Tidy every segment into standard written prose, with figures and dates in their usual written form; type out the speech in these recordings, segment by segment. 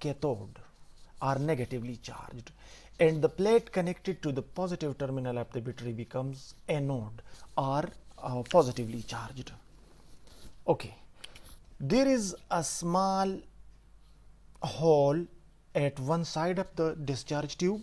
cathode, are negatively charged, and the plate connected to the positive terminal of the battery becomes anode, or positively charged. Okay, there is a small hole at one side of the discharge tube,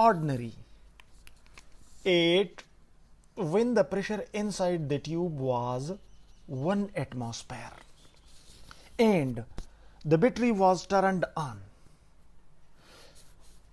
ordinary, when the pressure inside the tube was 1 atmosphere and the battery was turned on.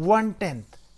1/10,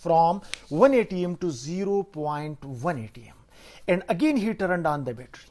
from 1 atm to 0.1 atm and again he turned on the battery.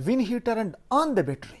when he turned on the battery,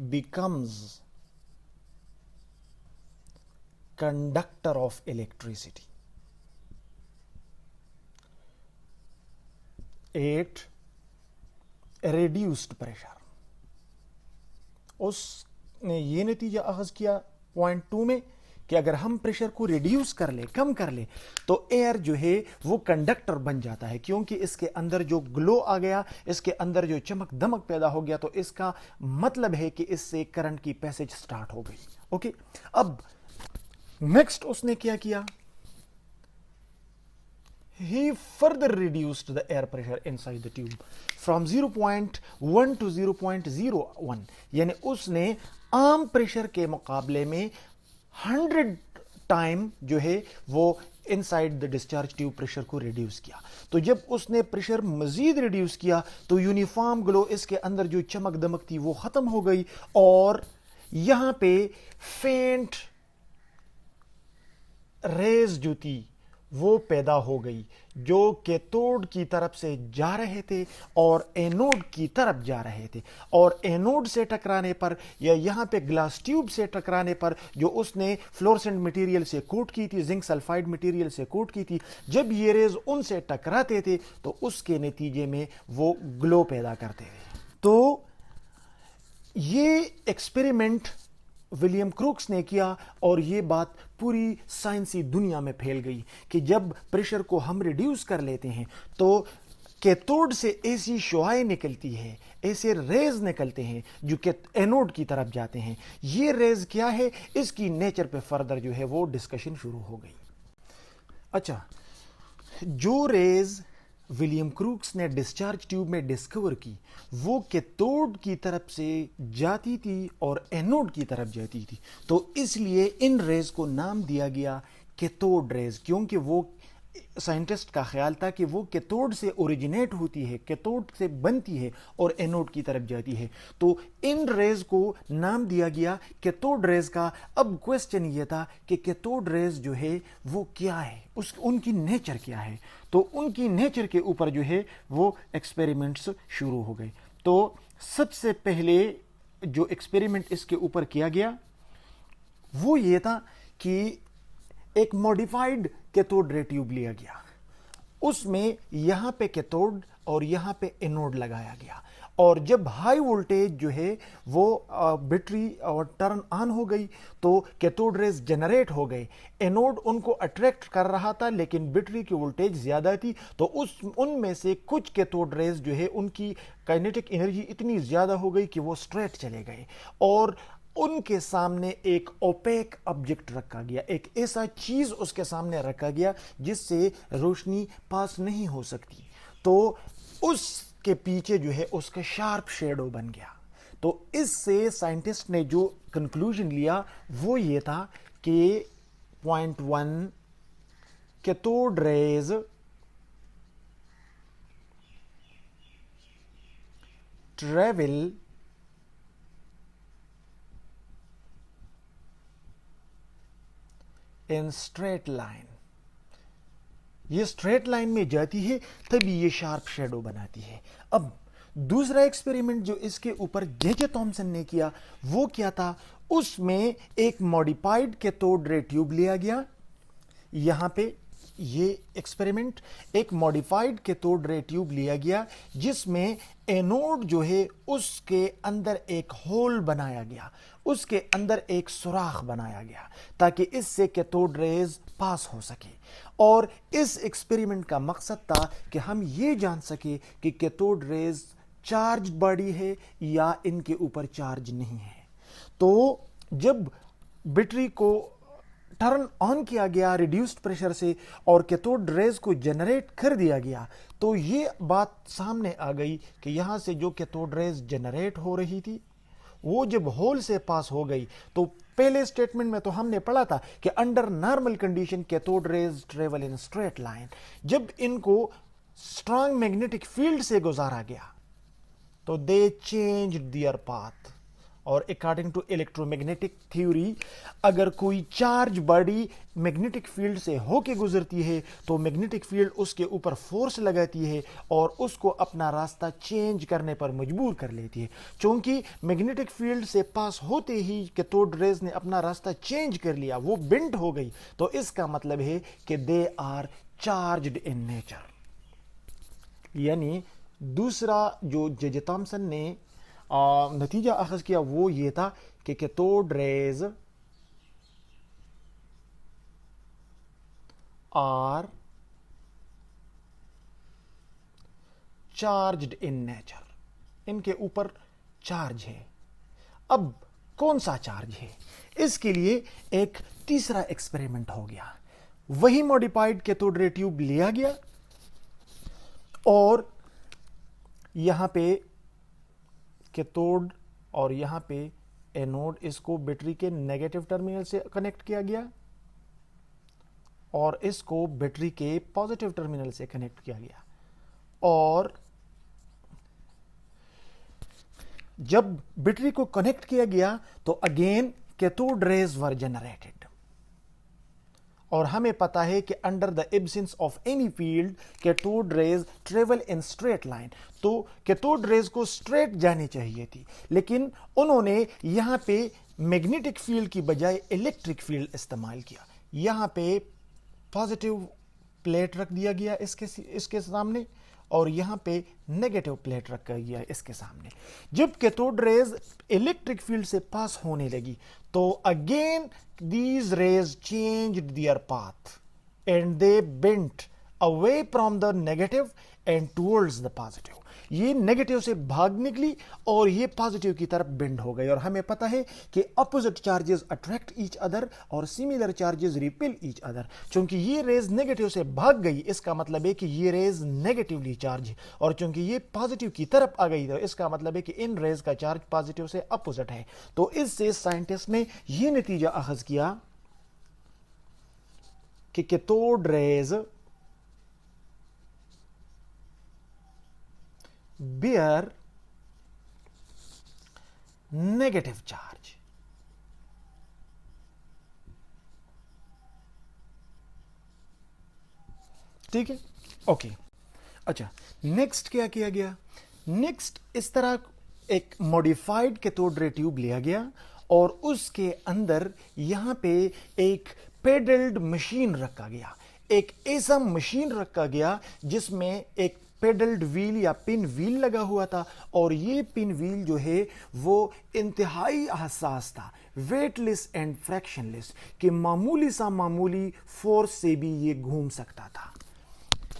becomes conductor of electricity at reduced pressure. اس نے یہ نتیجہ اخذ کیا point 2 میں کہ اگر ہم pressure کو ریڈیوس کر لیں، کم کر لیں، تو ایئر جو ہے وہ کنڈکٹر بن جاتا ہے، کیونکہ اس کے اندر جو گلو آ گیا، اس کے اندر جو چمک دمک پیدا ہو گیا، تو اس کا مطلب ہے کہ اس سے کرنٹ کی پیسج سٹارٹ ہو گئی. اوکے، اب نیکسٹ اس نے کیا کیا؟ He further reduced the air pressure inside the tube from 0.1 to 0.01. یعنی اس نے عام پریشر کے مقابلے میں 100 ٹائم جو ہے وہ inside the discharge tube pressure کو ریڈیوس کیا. تو جب اس نے پریشر مزید ریڈیوس کیا تو یونیفارم گلو، اس کے اندر جو چمک دمک تھی وہ ختم ہو گئی، اور یہاں پہ فینٹ ریز جو تھی وہ پیدا ہو گئی، جو کیتھوڈ کی طرف سے جا رہے تھے اور اینوڈ کی طرف جا رہے تھے، اور اینوڈ سے ٹکرانے پر یا یہاں پہ گلاس ٹیوب سے ٹکرانے پر جو اس نے فلورسنٹ مٹیریل سے کوٹ کی تھی، زنک سلفائڈ مٹیریل سے کوٹ کی تھی، جب یہ ریز ان سے ٹکراتے تھے تو اس کے نتیجے میں وہ گلو پیدا کرتے تھے. تو یہ ایکسپیریمنٹ ولیم کروکس نے کیا، اور یہ بات پوری سائنسی دنیا میں پھیل گئی کہ جب پریشر کو ہم ریڈیوس کر لیتے ہیں تو کیتھوڈ سے ایسی شعاعیں نکلتی ہے، ایسے ریز نکلتے ہیں جو کہ اینوڈ کی طرف جاتے ہیں. یہ ریز کیا ہے، اس کی نیچر پہ فردر جو ہے وہ ڈسکشن شروع ہو گئی. اچھا، جو ریز ولیم کروکس نے ڈسچارج ٹیوب میں ڈسکور کی وہ کیتھوڈ کی طرف سے جاتی تھی اور اینوڈ کی طرف جاتی تھی، تو اس لیے ان ریز کو نام دیا گیا کیتھوڈ ریز، کیونکہ وہ سائنٹسٹ کا خیال تھا کہ وہ کیتھوڈ سے اوریجنیٹ ہوتی ہے، کیتھوڈ سے بنتی ہے اور اینوڈ کی طرف جاتی ہے. تو ان ریز کو نام دیا گیا کیتھوڈ ریز کا. اب کوسچن یہ تھا کہ کیتھوڈ ریز جو ہے وہ کیا ہے، ان کی نیچر کیا ہے. تو ان کی نیچر کے اوپر جو ہے وہ ایکسپیریمنٹس شروع ہو گئے. تو سب سے پہلے جو ایکسپیریمنٹ اس کے اوپر کیا گیا وہ یہ تھا کہ ایک موڈیفائڈ کیتھوڈ رے ٹیوب لیا گیا، اس میں یہاں پہ کیتھوڈ اور یہاں پہ اینوڈ لگایا گیا، اور جب ہائی وولٹیج جو ہے وہ بیٹری اور ٹرن آن ہو گئی تو کیتھوڈ ریز جنریٹ ہو گئے. اینوڈ ان کو اٹریکٹ کر رہا تھا لیکن بیٹری کی وولٹیج زیادہ تھی، تو ان میں سے کچھ کیتھوڈ ریز جو ہے ان کی کائنیٹک انرجی اتنی زیادہ ہو گئی کہ وہ اسٹریٹ چلے گئے، اور ان کے سامنے ایک اوپیک آبجیکٹ رکھا گیا، ایک ایسا چیز اس کے سامنے رکھا گیا جس سے روشنی پاس نہیں ہو سکتی. تو اس کے پیچھے جو ہے اس کا شارپ شیڈو بن گیا. تو اس سے سائنٹسٹ نے جو کنکلوژن لیا وہ یہ تھا کہ point 1 cathode raise travel in straight line, یہ اسٹریٹ لائن میں جاتی ہے تبھی یہ شارپ شیڈو بناتی ہے. اب دوسرا ایکسپیریمنٹ جو اس کے اوپر جے جے تھامسن نے کیا وہ کیا تھا، اس میں ایک موڈیفائڈ کیتھوڈ رے ٹیوب لیا گیا. یہاں پہ یہ ایکسپیریمنٹ ایک موڈیفائڈ کیتھوڈ رے ٹیوب لیا گیا جس میں اینوڈ جو ہے اس کے اندر ایک ہول بنایا گیا، اس کے اندر ایک سوراخ بنایا گیا تاکہ اس سے کیتھوڈ ریز پاس ہو سکے. اور اس ایکسپیریمنٹ کا مقصد تھا کہ ہم یہ جان سکے کہ کیتھوڈ ریز چارج باڈی ہے یا ان کے اوپر چارج نہیں ہے. تو جب بیٹری کو ٹرن آن کیا گیا ریڈیوسڈ پریشر سے اور کیتھوڈ ریز کو جنریٹ کر دیا گیا تو یہ بات سامنے آ گئی کہ یہاں سے جو کیتھوڈ ریز جنریٹ ہو رہی تھی وہ جب ہول سے پاس ہو گئی تو پہلے سٹیٹمنٹ میں تو ہم نے پڑھا تھا کہ under normal condition cathode raise travel in straight line. جب ان کو اسٹرانگ میگنیٹک فیلڈ سے گزارا گیا تو دے چینجڈ دیئر پاتھ. اور according to electromagnetic theory اگر کوئی چارج باڈی میگنیٹک فیلڈ سے ہو کے گزرتی ہے تو میگنیٹک فیلڈ اس کے اوپر فورس لگاتی ہے اور اس کو اپنا راستہ چینج کرنے پر مجبور کر لیتی ہے. چونکہ میگنیٹک فیلڈ سے پاس ہوتے ہی کیتھوڈ ریز نے اپنا راستہ چینج کر لیا، وہ بینڈ ہو گئی، تو اس کا مطلب ہے کہ they are charged in nature. یعنی دوسرا جو جے جے تھامسن نے نتیجہ اخذ کیا وہ یہ تھا کہ cathode rays are charged in nature, ان کے اوپر چارج ہے۔ اب کون سا چارج ہے؟ اس کے لیے ایک تیسرا ایکسپیریمنٹ ہو گیا، وہی موڈیفائڈ کیتھوڈ رے ٹیوب لیا گیا اور یہاں پہ کیتھوڈ اور یہاں پہ اینوڈ، اس کو بیٹری کے نیگیٹو ٹرمینل سے کنیکٹ کیا گیا اور اس کو بیٹری کے پازیٹیو ٹرمینل سے کنیکٹ کیا گیا، اور جب بیٹری کو کنیکٹ کیا گیا تو again cathode raise were generated, اور ہمیں پتا ہے کہ under the absence of any field cathode raise travel in straight line, تو کیتھوڈ ریز کو اسٹریٹ جانی چاہیے تھی، لیکن انہوں نے یہاں پہ میگنیٹک فیلڈ کی بجائے الیکٹرک فیلڈ استعمال کیا۔ یہاں پہ پازیٹیو پلیٹ رکھ دیا گیا اس کے سامنے، اور یہاں پہ نیگیٹو پلیٹ رکھا گیا اس کے سامنے۔ جب کیتھوڈ ریز الیکٹرک فیلڈ سے پاس ہونے لگی تو again these rays changed their path and they bent away from the negative and towards the positive۔ یہ نیگیٹو سے بھاگ نکلی اور یہ پازیٹیو کی طرف بینڈ ہو گئی، اور ہمیں پتا ہے کہ opposite charges attract each other اور similar charges repel each other. چونکہ یہ ریز نیگیٹو سے بھاگ گئی، اس کا مطلب ہے کہ یہ ریز نیگیٹولی چارج ہے، اور چونکہ یہ پازیٹیو کی طرف آ گئی تو اس کا مطلب ہے کہ ان ریز کا چارج پازیٹیو سے اپوزٹ ہے۔ تو اس سے سائنٹسٹ نے یہ نتیجہ اخذ کیا کہ cathode raise bear negative charge۔ ٹھیک ہے، اوکے۔ اچھا، نیکسٹ کیا کیا گیا؟ نیکسٹ اس طرح ایک موڈیفائڈ کیتھوڈ رے ٹیوب لیا گیا اور اس کے اندر یہاں پہ ایک پیڈلڈ مشین رکھا گیا، ایک ایسا مشین رکھا گیا جس میں ایک پیڈلڈ ویل یا پن ویل لگا ہوا تھا، اور یہ پن ویل جو ہے وہ انتہائی حساس تھا، ویٹ لیس اینڈ فریکشن لیس، کہ معمولی سا معمولی فورس سے بھی یہ گھوم سکتا تھا۔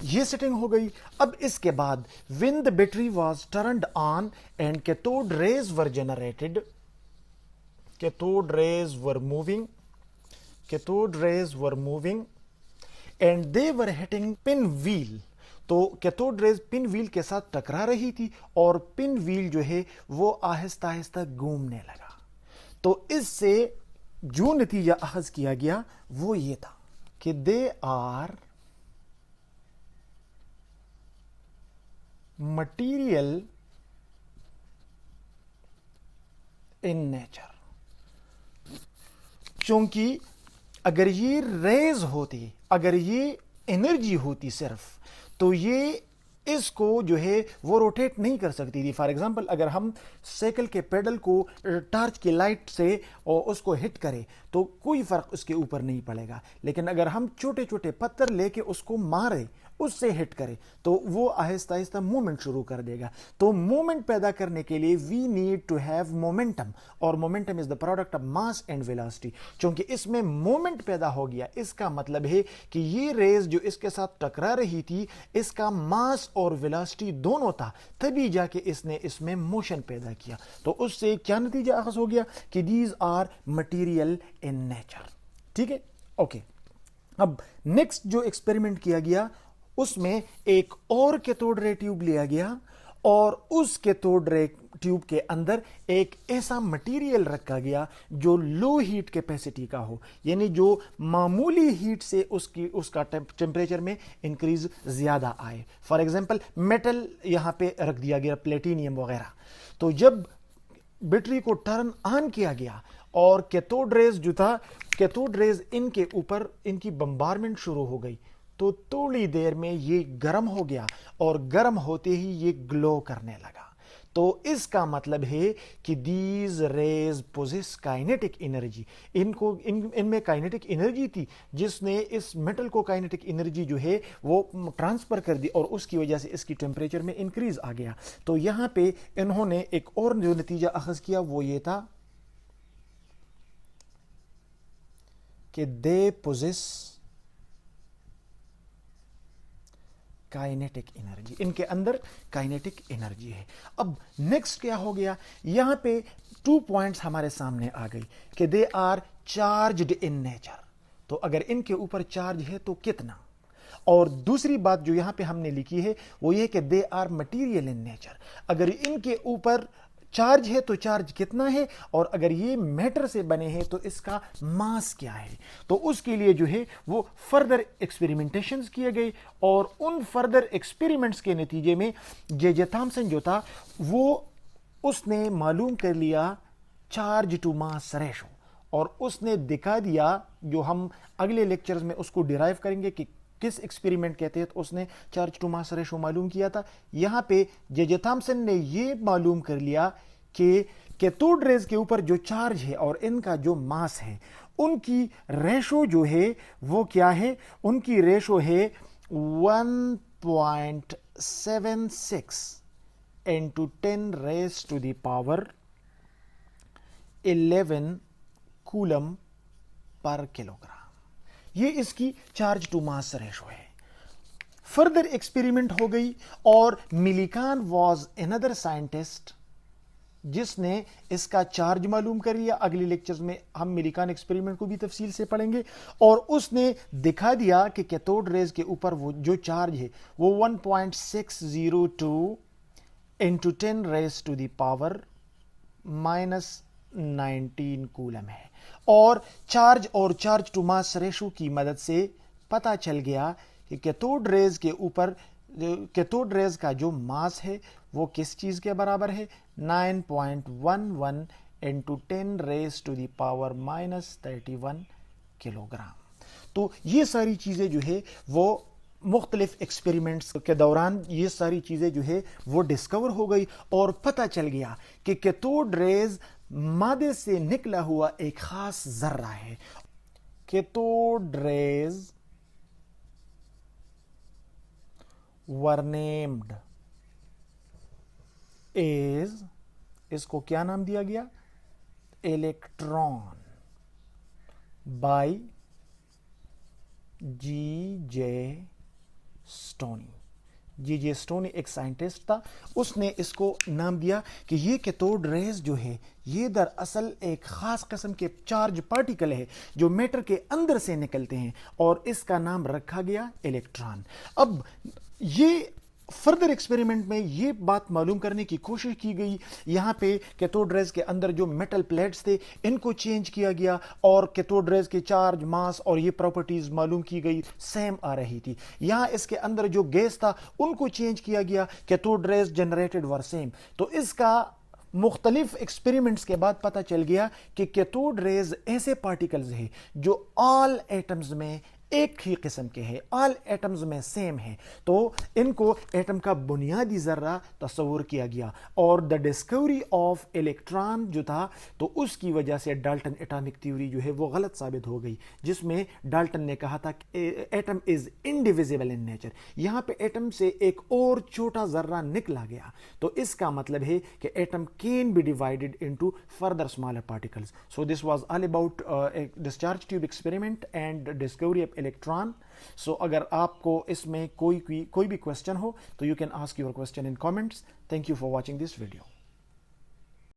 یہ سیٹنگ ہو گئی۔ اب اس کے بعد when the battery was turned on and cathode rays were generated، cathode rays were moving and they were hitting pin wheel، تو کیتھوڈ ریز پن ویل کے ساتھ ٹکرا رہی تھی اور پن ویل جو ہے وہ آہستہ آہستہ گھومنے لگا۔ تو اس سے جو نتیجہ اخذ کیا گیا وہ یہ تھا کہ they are material in nature. چونکہ اگر یہ ریز ہوتی، اگر یہ انرجی ہوتی صرف، تو یہ اس کو جو ہے وہ روٹیٹ نہیں کر سکتی تھی۔ فار ایگزامپل اگر ہم سائیکل کے پیڈل کو ٹارچ کی لائٹ سے اس کو ہٹ کریں تو کوئی فرق اس کے اوپر نہیں پڑے گا، لیکن اگر ہم چھوٹے چھوٹے پتھر لے کے اس کو مارے، اس سے ہٹ کرے، تو وہ آہستہ آہستہ مومنٹ شروع کر دے گا۔ تو مومنٹ پیدا کرنے کے لیے we need to have momentum, اور momentum is the product of mass and velocity. چونکہ اس میں مومنٹ پیدا ہو گیا، اس کا مطلب ہے کہ یہ ریز جو اس کے ساتھ ٹکرا رہی تھی، اس کا ماس اور ویلاسٹی دونوں تھا، تبھی جا کے اس نے اس میں موشن پیدا کیا۔ تو اس سے کیا نتیجہ اخذ ہو گیا کہ these are material in nature. ٹھیک ہے، اوکے۔ اب نیکسٹ جو ایکسپیریمنٹ کیا گیا اس میں ایک اور کیتھوڈ رے ٹیوب لیا گیا، اور اس کیتھوڈ رے ٹیوب کے اندر ایک ایسا مٹیریل رکھا گیا جو لو ہیٹ کیپیسٹی کا ہو، یعنی جو معمولی ہیٹ سے اس کا ٹیمپریچر میں انکریز زیادہ آئے۔ فار ایگزامپل میٹل یہاں پہ رکھ دیا گیا، پلیٹینیم وغیرہ۔ تو جب بیٹری کو ٹرن آن کیا گیا اور کیتھوڈ ریز جو تھا، کیتھوڈ ریز ان کے اوپر ان کی بمبارمنٹ شروع ہو گئی، تو تھوڑی دیر میں یہ گرم ہو گیا، اور گرم ہوتے ہی یہ گلو کرنے لگا۔ تو اس کا مطلب ہے کہ these rays possess kinetic energy, ان میں کائنیٹک انرجی تھی جس نے اس میٹل کو کائنیٹک انرجی جو ہے وہ ٹرانسفر کر دی، اور اس کی وجہ سے اس کی ٹیمپریچر میں انکریز آ گیا۔ تو یہاں پہ انہوں نے ایک اور جو نتیجہ اخذ کیا وہ یہ تھا کہ دے پوزیس کائنیٹک انرجی، ان کے اندر کائنیٹک انرجی ہے۔ اب نیکسٹ کیا ہو گیا، یہاں پہ 2 پوائنٹس ہمارے سامنے آ گئی کہ they are charged in nature, تو اگر ان کے اوپر چارج ہے تو کتنا، اور دوسری بات جو یہاں پہ ہم نے لکھی ہے وہ یہ کہ they are material in nature, اگر ان کے اوپر چارج ہے تو چارج کتنا ہے، اور اگر یہ میٹر سے بنے ہیں تو اس کا ماس کیا ہے۔ تو اس کے لیے جو ہے وہ فردر ایکسپیریمنٹیشنز کیے گئے، اور ان فردر ایکسپیریمنٹس کے نتیجے میں جے تھامسن جو تھا وہ اس نے معلوم کر لیا چارج ٹو ماس ریشو، اور اس نے دکھا دیا، جو ہم اگلے لیکچرز میں اس کو ڈیرائیو کریں گے کہ کس ایکسپیریمنٹ کے تحت اس نے چارج ٹو ماس ریشو معلوم کیا تھا۔ یہاں پہ جے تھامسن نے یہ معلوم کر لیا کہ کیتھوڈ ریز کے اوپر جو چارج ہے اور ان کا جو ماس ہے ان کی ریشو جو ہے وہ کیا ہے، ان کی ریشو ہے 1.76 into 10 raised to the power 11 coulomb پر کلو گرام، یہ اس کی چارج ٹو ماس ریشو ہے۔ فردر ایکسپیریمنٹ ہو گئی، اور ملیکان واز اندر سائنٹسٹ جس نے اس کا چارج معلوم کر لیا۔ اگلی لیکچرز میں ہم ملیکان ایکسپیریمنٹ کو بھی تفصیل سے پڑھیں گے، اور اس نے دکھا دیا کہ کیتھوڈ ریز کے اوپر وہ جو چارج ہے وہ 1.602 into 10 raised to the power -19 Kollam ہے، اور چارج ٹو ماس ریشو کی مدد سے پتا چل گیا کہ کیتھوڈ ریز کے اوپر کیتھوڈ ریز کا جو ماس ہے وہ کس چیز کے برابر ہے، 9.11 into 10 raised to the power -31 kilo gram. تو یہ ساری چیزیں جو ہے وہ مختلف ایکسپیریمنٹس کے دوران یہ ساری چیزیں جو ہے وہ ڈسکور ہو گئی، اور پتہ چل گیا کہ کیتھوڈ ریز مادے سے نکلا ہوا ایک خاص ذرہ ہے۔ Cathode raise were named as، اس کو کیا نام دیا گیا، الیکٹران، بائی جی جے سٹونی۔ جی جے سٹونی ایک سائنٹسٹ تھا، اس نے اس کو نام دیا کہ یہ کیتھوڈ ریز جو ہے یہ دراصل ایک خاص قسم کے چارج پارٹیکل ہے جو میٹر کے اندر سے نکلتے ہیں، اور اس کا نام رکھا گیا الیکٹران۔ اب یہ فردر ایکسپیریمنٹ میں یہ بات معلوم کرنے کی کوشش کی گئی، یہاں پہ کیتھوڈ ریز کے اندر جو میٹل پلیٹس تھے ان کو چینج کیا گیا، اور کیتھوڈ ریز کے چارج، ماس اور یہ پراپرٹیز معلوم کی گئی، سیم آ رہی تھی۔ یہاں اس کے اندر جو گیس تھا ان کو چینج کیا گیا، کیتھوڈ ریز جنریٹڈ ور سیم۔ تو اس کا مختلف ایکسپیریمنٹس کے بعد پتہ چل گیا کہ کیتھوڈ ریز ایسے پارٹیکلز ہیں جو آل ایٹمز میں ایک ہی قسم کے ہیں، آل ایٹمز میں سیم ہیں، تو ان کو ایٹم کا بنیادی ذرہ تصور کیا گیا، اور دا ڈسکوری آف الیکٹران جو تھا تو اس کی وجہ سے ڈالٹن ایٹامک تھیوری جو ہے وہ غلط ثابت ہو گئی، جس میں ڈالٹن نے کہا تھا کہ ایٹم از انڈیویزیبل ان نیچر۔ یہاں پہ ایٹم سے ایک اور چھوٹا ذرہ نکلا گیا، تو اس کا مطلب ہے کہ atom can be divided into further smaller particles. So this was all about discharge tube experiment and discovery of electron. So اگر آپ کو اس میں کوئی بھی کوشچن ہو تو you can ask your question in comments. Thank you for watching this video.